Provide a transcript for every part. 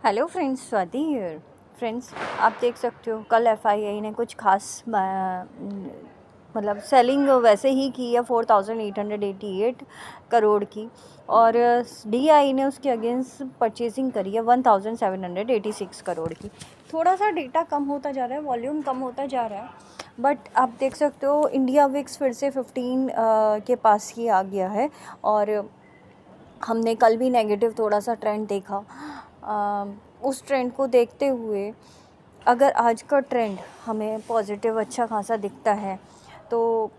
Hello friends, Swati here. Friends, आप देख सकते हो कल एफआईआई ने कुछ खास मतलब सेलिंग वैसे ही की है 4,888 करोड़ की, और डीआई ने उसके अगेंस्ट परचेजिंग करी है 1,786 करोड़ की। थोड़ा सा डेटा कम होता जा रहा है, वॉल्यूम कम होता जा रहा है, बट आप देख सकते हो इंडिया विक्स फिर से 15 के पास ही आ गया है। और हमने कल भी नेगेटिव थोड़ा सा ट्रेंड देखा। उस ट्रेंड को देखते हुए अगर आज का ट्रेंड हमें पॉजिटिव अच्छा खासा दिखता है तो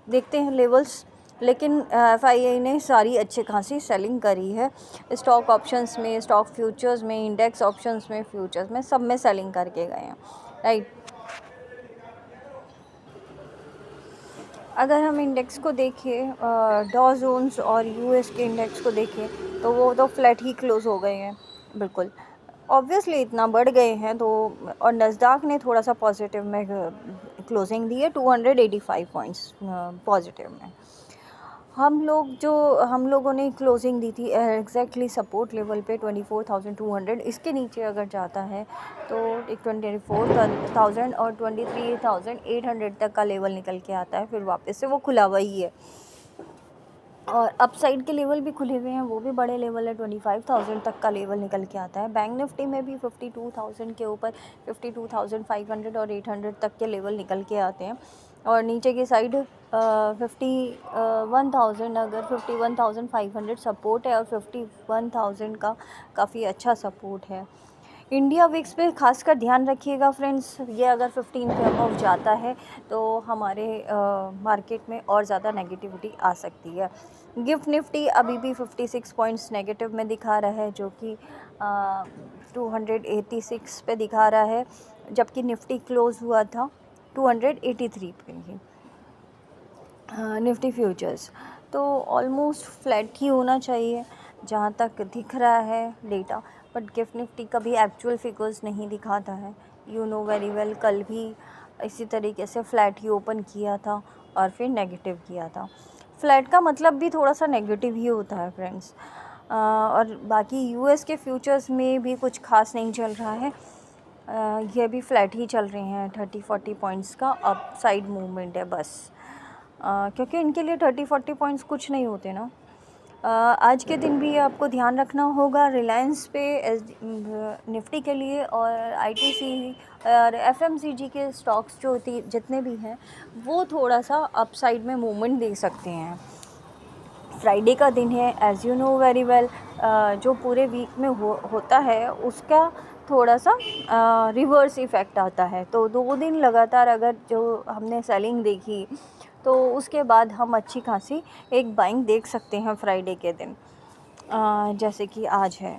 देखते हैं लेवल्स। लेकिन एफआईआई ने सारी अच्छी खासी सेलिंग करी है। स्टॉक ऑप्शंस में, स्टॉक फ्यूचर्स में, इंडेक्स ऑप्शंस में, फ्यूचर्स में, सब में सेलिंग करके गए हैं, राइट। अगर हम इंडेक्स को देखें, डॉ जोन्स और यूएस के इंडेक्स को देखें तो वो तो फ्लैट ही क्लोज हो गए हैं, बिल्कुल। ऑब्वियसली इतना बढ़ गए हैं तो। और नस्डाक ने थोड़ा सा पॉजिटिव में क्लोजिंग दी है, 285 पॉइंट्स पॉजिटिव में। हम लोगों ने क्लोजिंग दी थी एग्जैक्टली सपोर्ट लेवल पे 24,200। इसके नीचे अगर जाता है तो एक 24,000 और 23,800 तक का लेवल निकल के आता है, फिर वापस से वो खुला हुआ ही है। और अपसाइड के लेवल भी खुले हुए हैं, वो भी बड़े लेवल है, 25,000 तक का लेवल निकल के आता है। बैंक निफ्टी में भी 52,000 के ऊपर 52,500 और 800 तक के लेवल निकल के आते हैं। और नीचे की साइड 51,000, अगर 51,500 सपोर्ट है और 51,000 का काफ़ी अच्छा सपोर्ट है। इंडिया विक्स पे खासकर ध्यान रखिएगा फ्रेंड्स, ये अगर 15 के अबव जाता है तो हमारे मार्केट में और ज़्यादा नेगेटिविटी आ सकती है। गिफ्ट निफ्टी अभी भी 56 पॉइंट्स नेगेटिव में दिखा रहा है, जो कि 286 पे दिखा रहा है, जबकि निफ्टी क्लोज हुआ था 283 पे ही, निफ्टी फ्यूचर्स। तो ऑलमोस्ट फ्लैट ही होना चाहिए जहाँ तक दिख रहा है डेटा। बट गिफ्ट निफ्टी कभी एक्चुअल फिगर्स नहीं दिखाता है, यू नो वेरी वेल। कल भी इसी तरीके से फ्लैट ही ओपन किया था और फिर नेगेटिव किया था। फ्लैट का मतलब भी थोड़ा सा नेगेटिव ही होता है फ्रेंड्स। और बाकी यूएस के फ्यूचर्स में भी कुछ खास नहीं चल रहा है, ये भी फ्लैट ही चल रहे हैं। 30-40 पॉइंट्स का अप साइड मूवमेंट है बस, क्योंकि इनके लिए 30-40 पॉइंट्स कुछ नहीं होते ना। आज के दिन भी आपको ध्यान रखना होगा रिलायंस पे, निफ्टी के लिए, और आईटीसी और एफएमसीजी के स्टॉक्स जो जितने भी हैं वो थोड़ा सा अपसाइड में मूवमेंट दे सकते हैं। फ्राइडे का दिन है, as you know very well. जो पूरे वीक में होता है उसका थोड़ा सा रिवर्स इफ़ेक्ट आता है। तो 2 दिन लगातार अगर जो हमने सेलिंग देखी तो उसके बाद हम अच्छी खासी एक बाइंग देख सकते हैं फ्राइडे के दिन, जैसे कि आज है,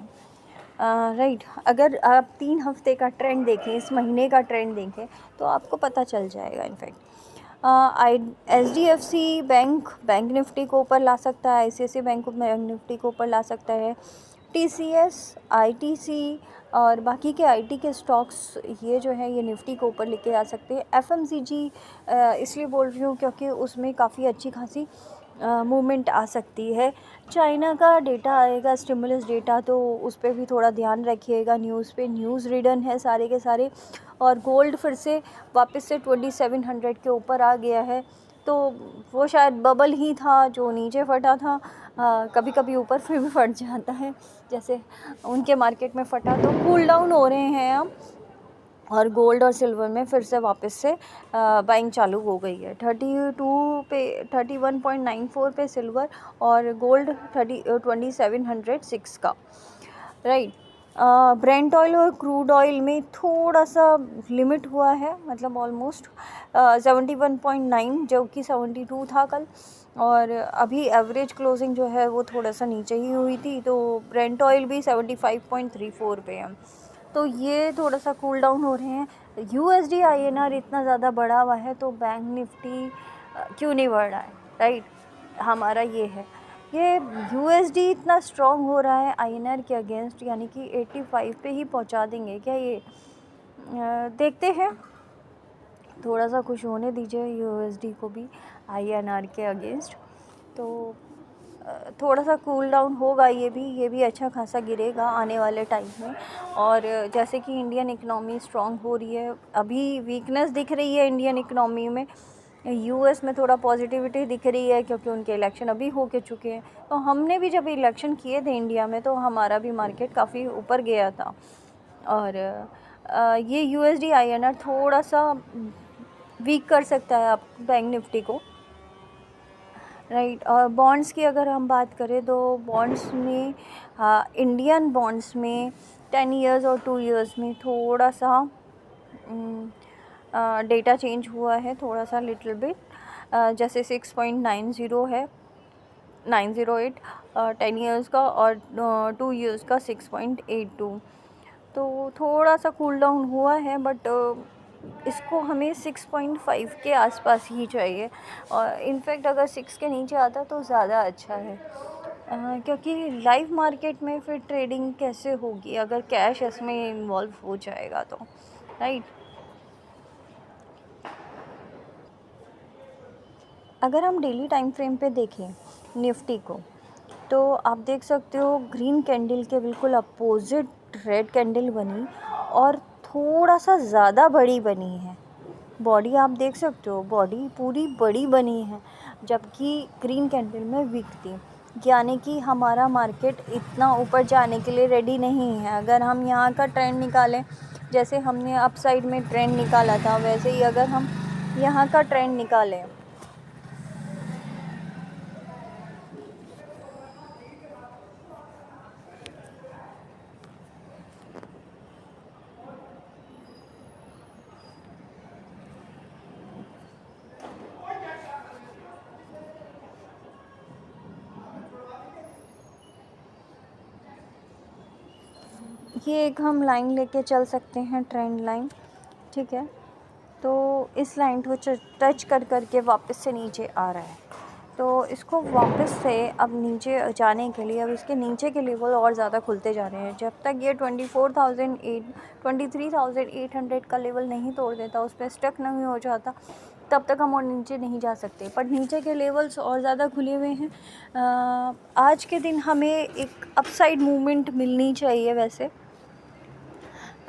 राइट। अगर आप 3 हफ्ते का ट्रेंड देखें, इस महीने का ट्रेंड देखें तो आपको पता चल जाएगा। इनफैक्ट HDFC बैंक निफ्टी को ऊपर ला सकता है, ICICI बैंक निफ्टी को ऊपर ला सकता है, TCS, ITC और बाकी के IT के स्टॉक्स, ये जो है ये निफ्टी को ऊपर लेके आ सकते हैं। FMCG इसलिए बोल रही हूँ क्योंकि उसमें काफ़ी अच्छी खासी मूवमेंट आ सकती है। चाइना का डेटा आएगा, स्टिमुलस डेटा, तो उस पर भी थोड़ा ध्यान रखिएगा। न्यूज़ पे न्यूज़ रीडन है सारे के सारे। और गोल्ड फिर से वापस से 2700 के ऊपर आ गया है, तो वो शायद बबल ही था जो नीचे फटा था। कभी कभी ऊपर फिर भी फट जाता है, जैसे उनके मार्केट में फटा। तो कूल डाउन हो रहे हैं अब, और गोल्ड और सिल्वर में फिर से वापस से बाइंग चालू हो गई है। 32 पे 31.94 पे सिल्वर, और गोल्ड 2706 का, राइट। ब्रेंट ऑयल और क्रूड ऑयल में थोड़ा सा लिमिट हुआ है, मतलब ऑलमोस्ट 71.9, जो कि 72 था कल। और अभी एवरेज क्लोजिंग जो है वो थोड़ा सा नीचे ही हुई थी, तो ब्रेंट ऑयल भी 75.34 पे है। तो ये थोड़ा सा कूल डाउन हो रहे हैं। USD INR इतना ज़्यादा बढ़ा हुआ है तो बैंक निफ्टी क्यों नहीं बढ़ रहा है, राइट। हमारा ये है, ये USD इतना स्ट्रॉन्ग हो रहा है INR के अगेंस्ट, यानी कि 85 पे ही पहुंचा देंगे क्या ये, देखते हैं। थोड़ा सा खुश होने दीजिए USD को भी INR के अगेंस्ट। तो थोड़ा सा कूल डाउन होगा, ये भी अच्छा खासा गिरेगा आने वाले टाइम में। और जैसे कि इंडियन इकनॉमी स्ट्रॉन्ग हो रही है, अभी वीकनेस दिख रही है इंडियन इकनॉमी में। यूएस में थोड़ा पॉजिटिविटी दिख रही है क्योंकि उनके इलेक्शन अभी हो के चुके हैं। तो हमने भी जब इलेक्शन किए थे इंडिया में तो हमारा भी मार्केट काफ़ी ऊपर गया था। और ये यूएसडी आईएनआर थोड़ा सा वीक कर सकता है आप बैंक निफ्टी को, राइट। और बॉन्ड्स की अगर हम बात करें तो बॉन्ड्स में इंडियन बॉन्ड्स में 10 इयर्स और 2 इयर्स में थोड़ा सा डेटा चेंज हुआ है, थोड़ा सा लिटिल बिट। जैसे 6.90 है, 908 10 इयर्स का, और 2 इयर्स का 6.82। तो थोड़ा सा कूल डाउन हुआ है, बट इसको हमें 6.5 के आसपास ही चाहिए। और इनफैक्ट अगर 6 के नीचे आता तो ज़्यादा अच्छा है, क्योंकि लाइव मार्केट में फिर ट्रेडिंग कैसे होगी अगर कैश इसमें इन्वॉल्व हो जाएगा तो, राइट। अगर हम डेली टाइम फ्रेम पे देखें निफ्टी को, तो आप देख सकते हो ग्रीन कैंडल के बिल्कुल अपोजिट रेड कैंडल बनी और थोड़ा सा ज़्यादा बड़ी बनी है। बॉडी आप देख सकते हो, बॉडी पूरी बड़ी बनी है, जबकि ग्रीन कैंडल में वीक थी, यानी कि हमारा मार्केट इतना ऊपर जाने के लिए रेडी नहीं है। अगर हम यहाँ का ट्रेंड निकालें, जैसे हमने अपसाइड में ट्रेंड निकाला था, वैसे ही अगर हम यहाँ का ट्रेंड निकालें, ये एक हम लाइन लेके चल सकते हैं, ट्रेंड लाइन, ठीक है। तो इस लाइन को टच कर करके वापस से नीचे आ रहा है, तो इसको वापस से अब नीचे जाने के लिए अब इसके नीचे के लेवल और ज़्यादा खुलते जा रहे हैं। जब तक ये 23,800 का लेवल नहीं तोड़ देता, उस पर स्टक नहीं हो जाता, तब तक हम और नीचे नहीं जा सकते। पर नीचे के लेवल्स और ज़्यादा खुले हुए हैं। आज के दिन हमें एक अपसाइड मूवमेंट मिलनी चाहिए वैसे,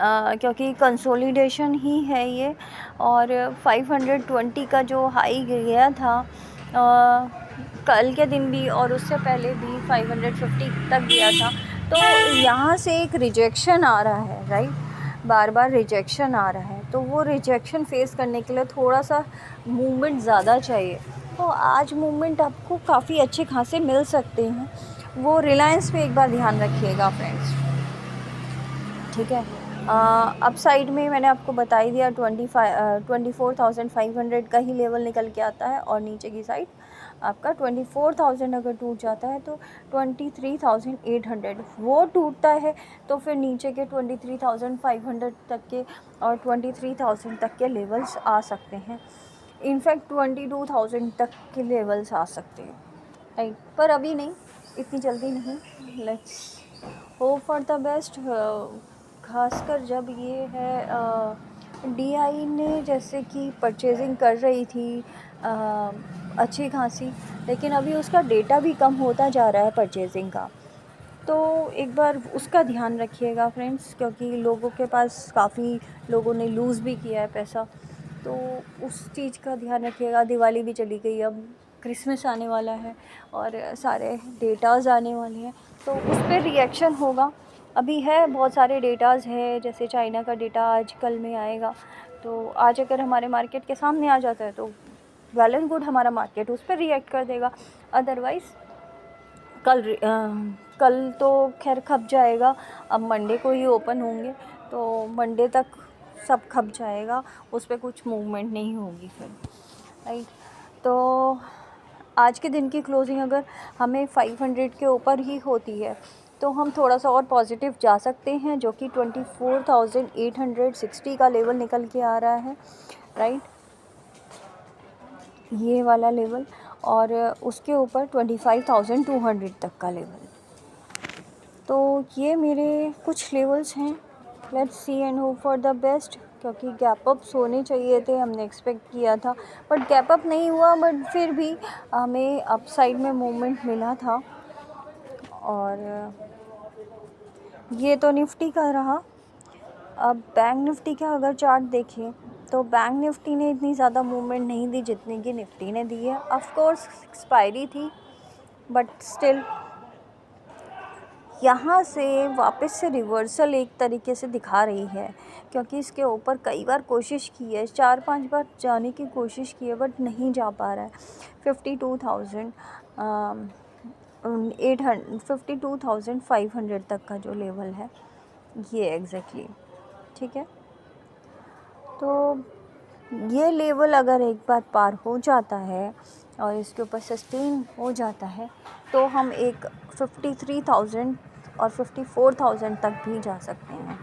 क्योंकि कंसोलिडेशन ही है ये। और 520 का जो हाई गया था कल के दिन भी और उससे पहले भी 550 तक गया था, तो यहाँ से एक रिजेक्शन आ रहा है, राइट। बार बार रिजेक्शन आ रहा है, तो वो रिजेक्शन फेस करने के लिए थोड़ा सा मूवमेंट ज़्यादा चाहिए। तो आज मूवमेंट आपको काफ़ी अच्छे खासे मिल सकते हैं। वो रिलायंस पे एक बार ध्यान रखिएगा फ्रेंड्स, ठीक है। अपसाइड में मैंने आपको बता ही दिया, 24,500 का ही लेवल निकल के आता है, और नीचे की साइड आपका 24,000 अगर टूट जाता है तो 23,800 वो टूटता है, तो फिर नीचे के 23,500 तक के और 23,000 तक के लेवल्स आ सकते हैं। इनफैक्ट 22,000 तक के लेवल्स आ सकते हैं, राइट। पर अभी नहीं, इतनी जल्दी नहीं। Let's hope for the best. खासकर जब ये है डीआई ने जैसे कि परचेजिंग कर रही थी अच्छी खासी, लेकिन अभी उसका डेटा भी कम होता जा रहा है परचेजिंग का, तो एक बार उसका ध्यान रखिएगा फ्रेंड्स, क्योंकि लोगों के पास काफ़ी लोगों ने लूज़ भी किया है पैसा, तो उस चीज़ का ध्यान रखिएगा। दिवाली भी चली गई, अब क्रिसमस आने वाला है और सारे डेटाज़ आने वाले हैं, तो उस पर रिएक्शन होगा। अभी है बहुत सारे डेटाज़ है, जैसे चाइना का डेटा आज कल में आएगा, तो आज अगर हमारे मार्केट के सामने आ जाता है तो वेल एंड गुड, हमारा मार्केट उस पर रिएक्ट कर देगा। अदरवाइज़ कल तो खैर खप जाएगा, अब मंडे को ही ओपन होंगे, तो मंडे तक सब खप जाएगा, उस पर कुछ मूवमेंट नहीं होगी फिर, राइट। तो आज के दिन की क्लोजिंग अगर हमें 500 के ऊपर ही होती है तो हम थोड़ा सा और पॉजिटिव जा सकते हैं, जो कि 24,860 का लेवल निकल के आ रहा है, राइट, ये वाला लेवल, और उसके ऊपर 25,200 तक का लेवल। तो ये मेरे कुछ लेवल्स हैं। Let's see and hope for the best. क्योंकि गैप अप्स होने चाहिए थे, हमने एक्सपेक्ट किया था, बट गैप अप नहीं हुआ, बट फिर भी हमें अपसाइड में मूवमेंट मिला था। और ये तो निफ्टी का रहा। अब बैंक निफ्टी का अगर चार्ट देखें तो बैंक निफ्टी ने इतनी ज़्यादा मूवमेंट नहीं दी जितनी कि निफ्टी ने दी है। ऑफ कोर्स एक्सपायरी थी, बट स्टिल यहाँ से वापस से रिवर्सल एक तरीके से दिखा रही है, क्योंकि इसके ऊपर कई बार कोशिश की है, 4-5 बार जाने की कोशिश की है, बट नहीं जा पा रहा है। 52,500 तक का जो लेवल है ये एग्जैक्टली, ठीक है। तो ये लेवल अगर एक बार पार हो जाता है और इसके ऊपर सस्टेन हो जाता है तो हम एक 53,000 और 54,000 तक भी जा सकते हैं,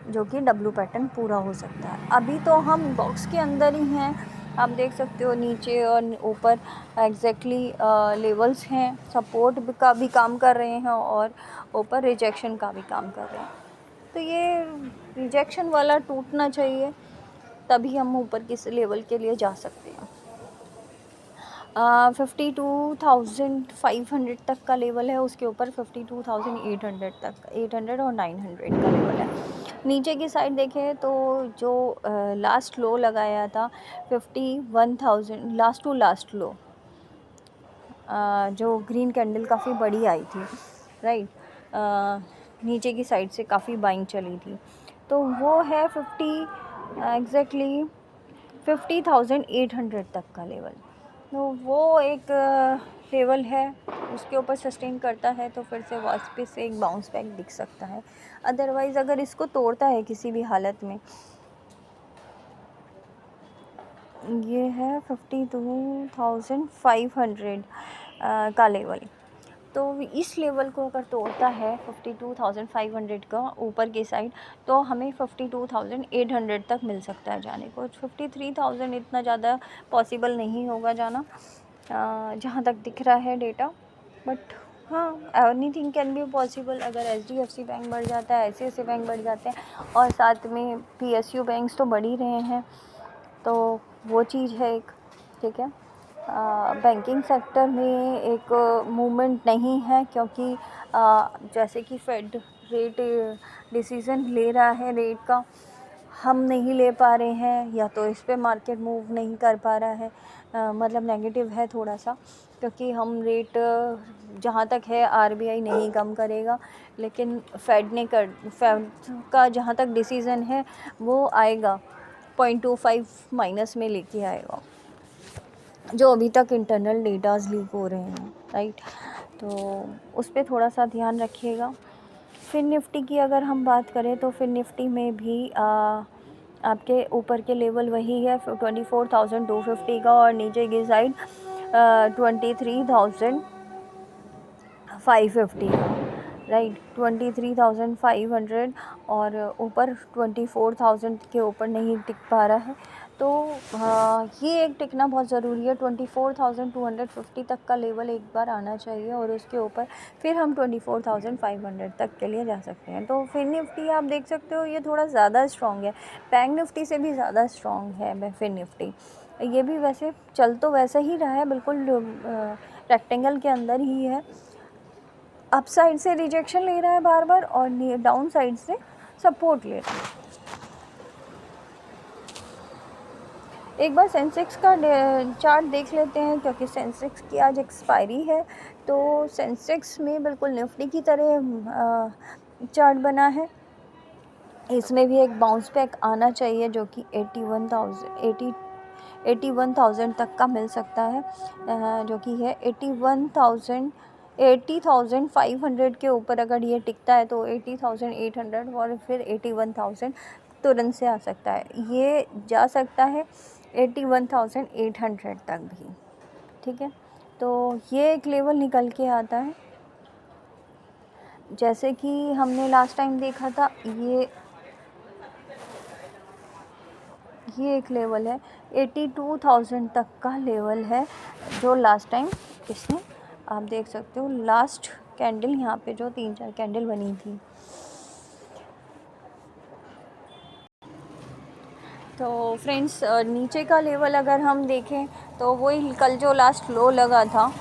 जो कि डब्लू पैटर्न पूरा हो सकता है। अभी तो हम बॉक्स के अंदर ही हैं, आप देख सकते हो नीचे और ऊपर एग्जैक्टली लेवल्स हैं, सपोर्ट का भी काम कर रहे हैं और ऊपर रिजेक्शन का भी काम कर रहे हैं। तो ये रिजेक्शन वाला टूटना चाहिए, तभी हम ऊपर किस लेवल के लिए जा सकते हैं। 52,500 तक का लेवल है, उसके ऊपर 52,800 तक, 800 और 900 का लेवल है। नीचे की साइड देखें तो जो लास्ट लो लगाया था 51,000, लास्ट टू लास्ट लो, जो ग्रीन कैंडल काफ़ी बड़ी आई थी, राइट, नीचे की साइड से काफ़ी बाइंग चली थी, तो वो है 50,800 तक का लेवल। तो वो एक लेवल है, उसके ऊपर सस्टेन करता है तो फिर से वापस से एक बाउंस बैक दिख सकता है। अदरवाइज़ अगर इसको तोड़ता है किसी भी हालत में, ये है 52,500 का लेवल, तो इस लेवल को अगर तोड़ता है 52,500 का ऊपर की साइड, तो हमें 52,800 तक मिल सकता है जाने को। 53,000 इतना ज़्यादा पॉसिबल नहीं होगा जाना, जहाँ तक दिख रहा है डेटा, बट हाँ, एनीथिंग कैन बी पॉसिबल। अगर HDFC बैंक बढ़ जाता है, ICICI बैंक बढ़ जाते हैं और साथ में PSU बैंक्स तो बढ़ ही रहे हैं, तो वो चीज़ है एक, ठीक है। बैंकिंग सेक्टर में एक मूवमेंट नहीं है, क्योंकि जैसे कि फेड रेट डिसीज़न ले रहा है रेट का, हम नहीं ले पा रहे हैं, या तो इस पे मार्केट मूव नहीं कर पा रहा है, मतलब नेगेटिव है थोड़ा सा, क्योंकि हम रेट जहाँ तक है RBI नहीं कम करेगा, लेकिन फेड का जहाँ तक डिसीज़न है वो आएगा 0.25 माइनस में लेके आएगा, जो अभी तक इंटरनल डेटाज लीक हो रहे हैं, राइट, तो उस पर थोड़ा सा ध्यान रखिएगा। फिर निफ्टी की अगर हम बात करें तो फिर निफ्टी में भी आपके ऊपर के लेवल वही है 24,250 का, और नीचे की साइड 23,550 का, राइट, 23,500 और ऊपर 24,000 के ऊपर नहीं टिक पा रहा है, तो ये एक टिकना बहुत ज़रूरी है। 24,250 तक का लेवल एक बार आना चाहिए, और उसके ऊपर फिर हम 24,500 तक के लिए जा सकते हैं। तो फिर निफ्टी आप देख सकते हो ये थोड़ा ज़्यादा स्ट्रॉन्ग है, बैंक निफ्टी से भी ज़्यादा स्ट्रॉन्ग है फिर निफ्टी। ये भी वैसे चल तो वैसे ही रहा है, बिल्कुल रेक्टेंगल के अंदर ही है, अप साइड से रिजेक्शन ले रहा है बार बार, और डाउन साइड से सपोर्ट ले रहा है। एक बार सेंसेक्स का चार्ट देख लेते हैं, क्योंकि सेंसेक्स की आज एक्सपायरी है, तो सेंसेक्स में बिल्कुल निफ्टी की तरह चार्ट बना है। इसमें भी एक बाउंस बैक आना चाहिए, जो कि 81,000 तक का मिल सकता है, जो कि है 80,500 के ऊपर अगर ये टिकता है तो 80,800 और फिर 81,000 तुरंत से आ सकता है, ये जा सकता है 81,800 तक भी, ठीक है। तो ये एक लेवल निकल के आता है, जैसे कि हमने लास्ट टाइम देखा था, ये एक लेवल है 82,000 तक का लेवल है, जो लास्ट टाइम इसने, आप देख सकते हो लास्ट कैंडल यहाँ पे जो 3-4 कैंडल बनी थी, तो फ्रेंड्स नीचे का लेवल अगर हम देखें तो वही कल जो लास्ट लो लगा था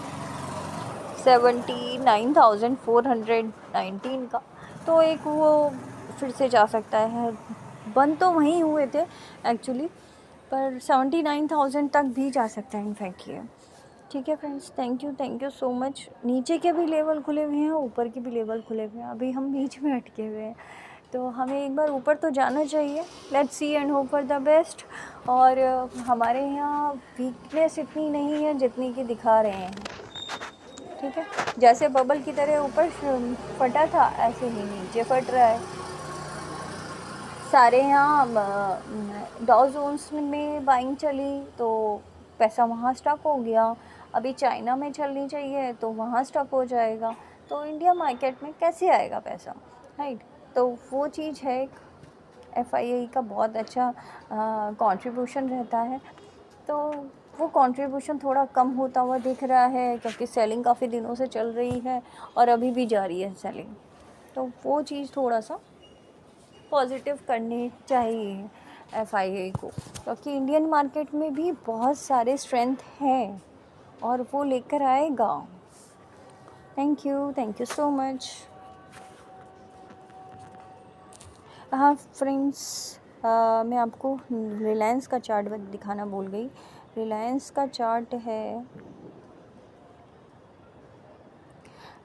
79,419 का, तो एक वो फिर से जा सकता है। बंद तो वहीं हुए थे एक्चुअली, पर 79,000 तक भी जा सकता है इनफैक्ट ये। ठीक है friends, thank you so much. नीचे के भी लेवल खुले हुए हैं, ऊपर के भी लेवल खुले हुए हैं, अभी हम बीच में अटके हुए हैं, तो हमें एक बार ऊपर तो जाना चाहिए। Let's see and hope for the best. और हमारे यहाँ वीकनेस इतनी नहीं है जितनी कि दिखा रहे हैं, ठीक है। जैसे बबल की तरह ऊपर फटा था, ऐसे ही नीचे फट रहा है। सारे यहाँ डॉ जोन्स में बाइंग चली तो पैसा वहाँ स्टक हो गया, अभी चाइना में चलनी चाहिए तो वहाँ स्टक हो जाएगा, तो इंडिया मार्केट में कैसे आएगा पैसा, राइट। तो वो चीज़ है, FII का बहुत अच्छा कंट्रीब्यूशन रहता है, तो वो कंट्रीब्यूशन थोड़ा कम होता हुआ दिख रहा है क्योंकि सेलिंग काफ़ी दिनों से चल रही है और अभी भी जारी है सेलिंग, तो वो चीज़ थोड़ा सा पॉजिटिव करनी चाहिए FII को, क्योंकि इंडियन मार्केट में भी बहुत सारे स्ट्रेंथ हैं और वो लेकर आएगा। Thank you so much. हाँ फ्रेंड्स, मैं आपको रिलायंस का चार्ट दिखाना भूल गई। रिलायंस का चार्ट है,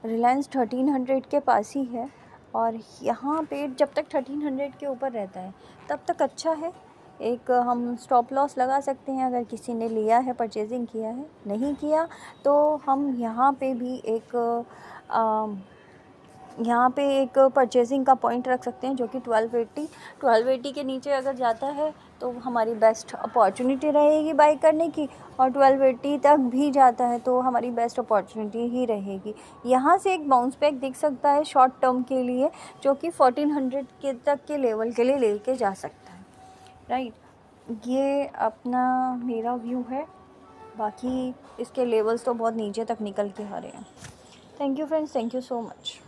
रिलायंस 1300 के पास ही है, और यहाँ पे जब तक 1300 के ऊपर रहता है तब तक अच्छा है। एक हम स्टॉप लॉस लगा सकते हैं अगर किसी ने लिया है, परचेजिंग किया है। नहीं किया तो हम यहाँ पे भी एक परचेजिंग का पॉइंट रख सकते हैं, जो कि 1280 के नीचे अगर जाता है तो हमारी बेस्ट अपॉर्चुनिटी रहेगी बाई करने की, और 1280 तक भी जाता है तो हमारी बेस्ट अपॉर्चुनिटी ही रहेगी। यहाँ से एक बाउंस बैक दिख सकता है शॉर्ट टर्म के लिए, जो कि 1400 के तक के लेवल के लिए लेके जा सकता है, राइट। ये अपना मेरा व्यू है, बाकी इसके लेवल्स तो बहुत नीचे तक निकल के आ रहे हैं। Thank you friends, thank you so much.